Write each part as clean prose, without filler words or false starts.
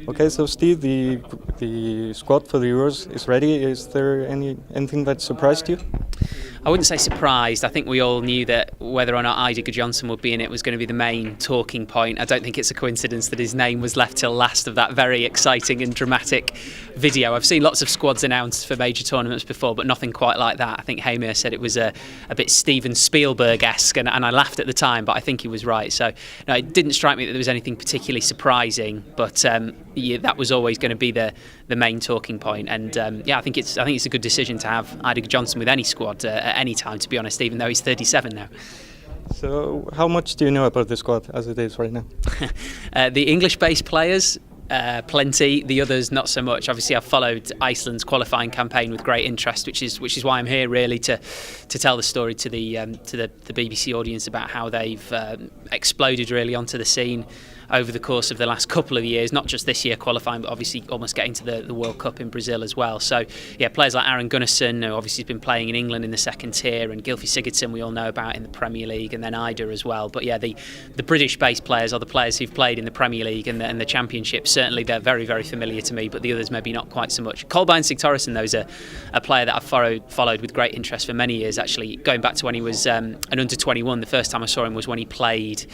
Okay, so Steve, the squad for the Euros is ready. Is there anything that surprised you? I wouldn't say surprised. I think we all knew that whether or not Eidur Johnson would be in it was going to be the main talking point. I don't think it's a coincidence that his name was left till last of that very exciting and dramatic video. I've seen lots of squads announced for major tournaments before, but nothing quite like that. I think Hamir said it was a bit Steven Spielberg-esque, and I laughed at the time, but I think he was right. So no, it didn't strike me that there was anything particularly surprising, but that was always going to be the main talking point. And I think it's a good decision to have Eidur Johnson with any squad at any time, to be honest, even though he's 37 now. So how much do you know about the squad as it is right now? The English-based players, plenty. The others, not so much. Obviously, I've followed Iceland's qualifying campaign with great interest, which is why I'm here, really, to tell the story to the BBC audience about how they've exploded really onto the scene over the course of the last couple of years, not just this year qualifying, but obviously almost getting to the World Cup in Brazil as well. So, yeah, players like Aron Gunnarsson, who obviously has been playing in England in the second tier, and Gylfi Sigurdsson we all know about in the Premier League, and then Eidur as well. But yeah, the British-based players are the players who've played in the Premier League and the Championship. Certainly they're very, very familiar to me, but the others maybe not quite so much. Kolbeinn Sigthorsson, though, is a player that I've followed with great interest for many years, actually, going back to when he was an under-21. The first time I saw him was when he played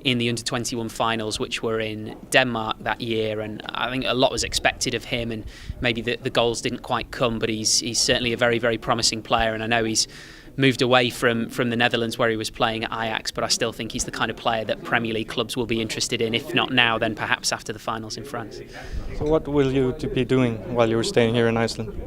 in the under-21 finals, which were in Denmark that year, and I think a lot was expected of him, and maybe the goals didn't quite come, but he's certainly a very, very promising player, and I know he's moved away from the Netherlands where he was playing at Ajax, but I still think he's the kind of player that Premier League clubs will be interested in, if not now, then perhaps after the finals in France. So what will you be doing while you're staying here in Iceland?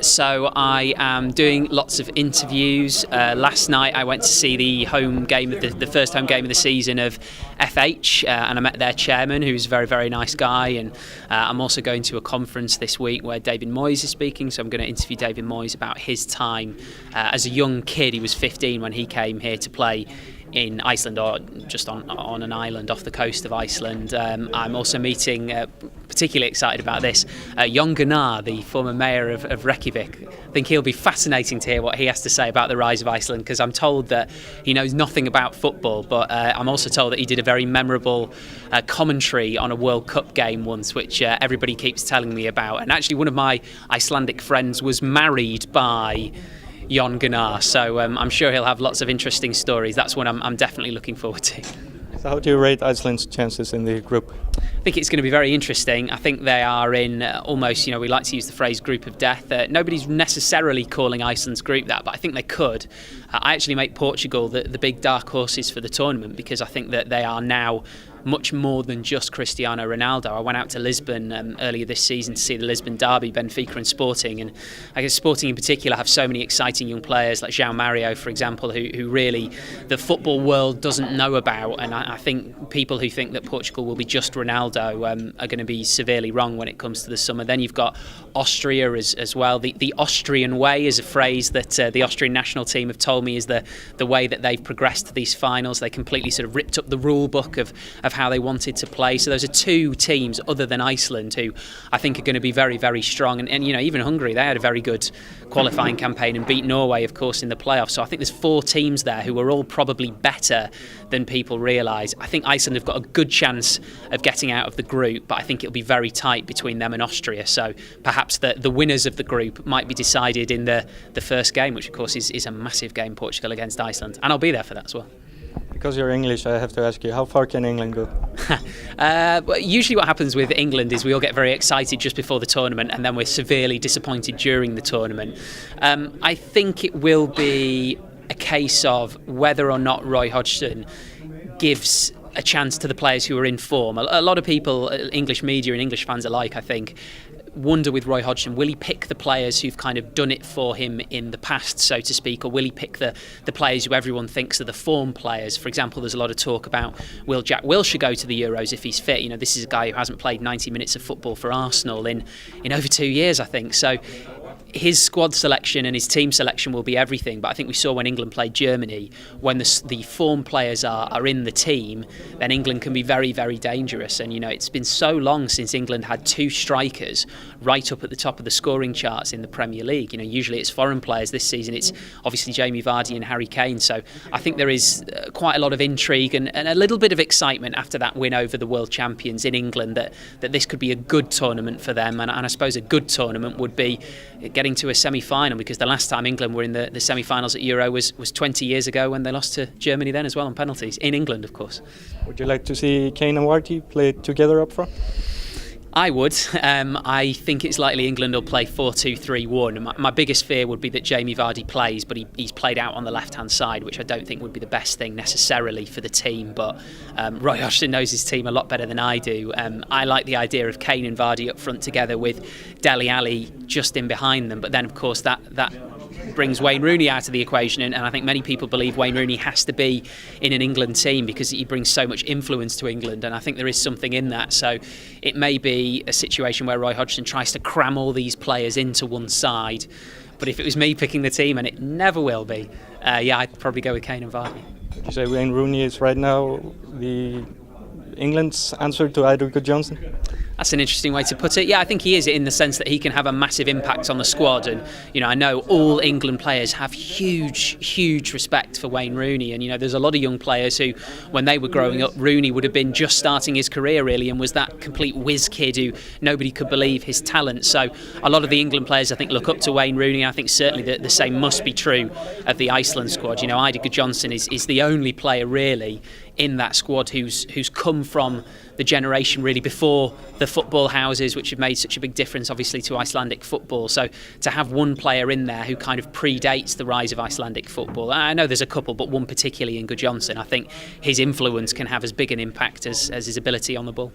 So I am doing lots of interviews. Last night I went to see the home game, the first home game of the season of FH, and I met their chairman, who's a very, very nice guy. And I'm also going to a conference this week where David Moyes is speaking, so I'm going to interview David Moyes about his time as a young kid. He was 15 when he came here to play in Iceland, or just on an island off the coast of Iceland. I'm also meeting, particularly excited about this, Jon Gunnar, the former mayor of Reykjavik. I think he'll be fascinating to hear what he has to say about the rise of Iceland, because I'm told that he knows nothing about football, but I'm also told that he did a very memorable commentary on a World Cup game once, which everybody keeps telling me about. And actually one of my Icelandic friends was married by Jon Gunnar, so I'm sure he'll have lots of interesting stories. That's one I'm definitely looking forward to. So how do you rate Iceland's chances in the group? I think it's going to be very interesting. I think they are in almost, we like to use the phrase group of death. Nobody's necessarily calling Iceland's group that, but I think they could. I actually make Portugal the big dark horses for the tournament, because I think that they are now much more than just Cristiano Ronaldo. I went out to Lisbon earlier this season to see the Lisbon derby, Benfica and Sporting, and I guess Sporting in particular have so many exciting young players like João Mario, for example, who really the football world doesn't know about, and I think people who think that Portugal will be just Ronaldo are going to be severely wrong when it comes to the summer. Then you've got Austria as well. The Austrian way is a phrase that the Austrian national team have told me is the way that they've progressed to these finals. They completely sort of ripped up the rule book of how they wanted to play. So those are two teams other than Iceland who I think are going to be very, very strong. And even Hungary, they had a very good qualifying campaign and beat Norway, of course, in the playoffs. So I think there's four teams there who are all probably better than people realise. I think Iceland have got a good chance of getting out of the group, but I think it'll be very tight between them and Austria. So perhaps the winners of the group might be decided in the first game, which of course is a massive game, Portugal against Iceland. And I'll be there for that as well. Because you're English, I have to ask you, how far can England go? Well, usually what happens with England is we all get very excited just before the tournament, and then we're severely disappointed during the tournament. I think it will be a case of whether or not Roy Hodgson gives a chance to the players who are in form. A lot of people, English media and English fans alike, I think, wonder with Roy Hodgson, will he pick the players who've kind of done it for him in the past, so to speak, or will he pick the players who everyone thinks are the form players? For example, there's a lot of talk about will Jack Wilshere go to the Euros if he's fit? This is a guy who hasn't played 90 minutes of football for Arsenal in over 2 years, I think. So his squad selection and his team selection will be everything, but I think we saw when England played Germany, when the form players are in the team, then England can be very, very dangerous. And it's been so long since England had two strikers right up at the top of the scoring charts in the Premier League. Usually it's foreign players. This season it's obviously Jamie Vardy and Harry Kane. So I think there is quite a lot of intrigue and a little bit of excitement after that win over the world champions in England that this could be a good tournament for them. And I suppose a good tournament would be getting to a semi-final, because the last time England were in the semi-finals at Euro was 20 years ago when they lost to Germany then as well on penalties, in England of course. Would you like to see Kane and Vardy play together up front? I would. I think it's likely England will play 4-2-3-1. My biggest fear would be that Jamie Vardy plays, but he's played out on the left-hand side, which I don't think would be the best thing necessarily for the team. But Roy Hodgson knows his team a lot better than I do. I like the idea of Kane and Vardy up front together with Dele Alli just in behind them. But then, of course, that brings Wayne Rooney out of the equation, and I think many people believe Wayne Rooney has to be in an England team because he brings so much influence to England, and I think there is something in that. So it may be a situation where Roy Hodgson tries to cram all these players into one side, but if it was me picking the team, and it never will be, I'd probably go with Kane and Vardy. Would you say Wayne Rooney is right now the England's answer to Eidur Gudjohnsen? That's an interesting way to put it. Yeah, I think he is, in the sense that he can have a massive impact on the squad. And, I know all England players have huge respect for Wayne Rooney. And, there's a lot of young players who, when they were growing up, Rooney would have been just starting his career, really, and was that complete whiz kid who nobody could believe his talent. So a lot of the England players, I think, look up to Wayne Rooney. I think certainly the same must be true of the Iceland squad. Eidur Gudjohnsen is the only player, really, in that squad who's come from the generation really before the football houses, which have made such a big difference obviously to Icelandic football. So to have one player in there who kind of predates the rise of Icelandic football, I know there's a couple, but one particularly in Gudjohnsen, I think his influence can have as big an impact as his ability on the ball.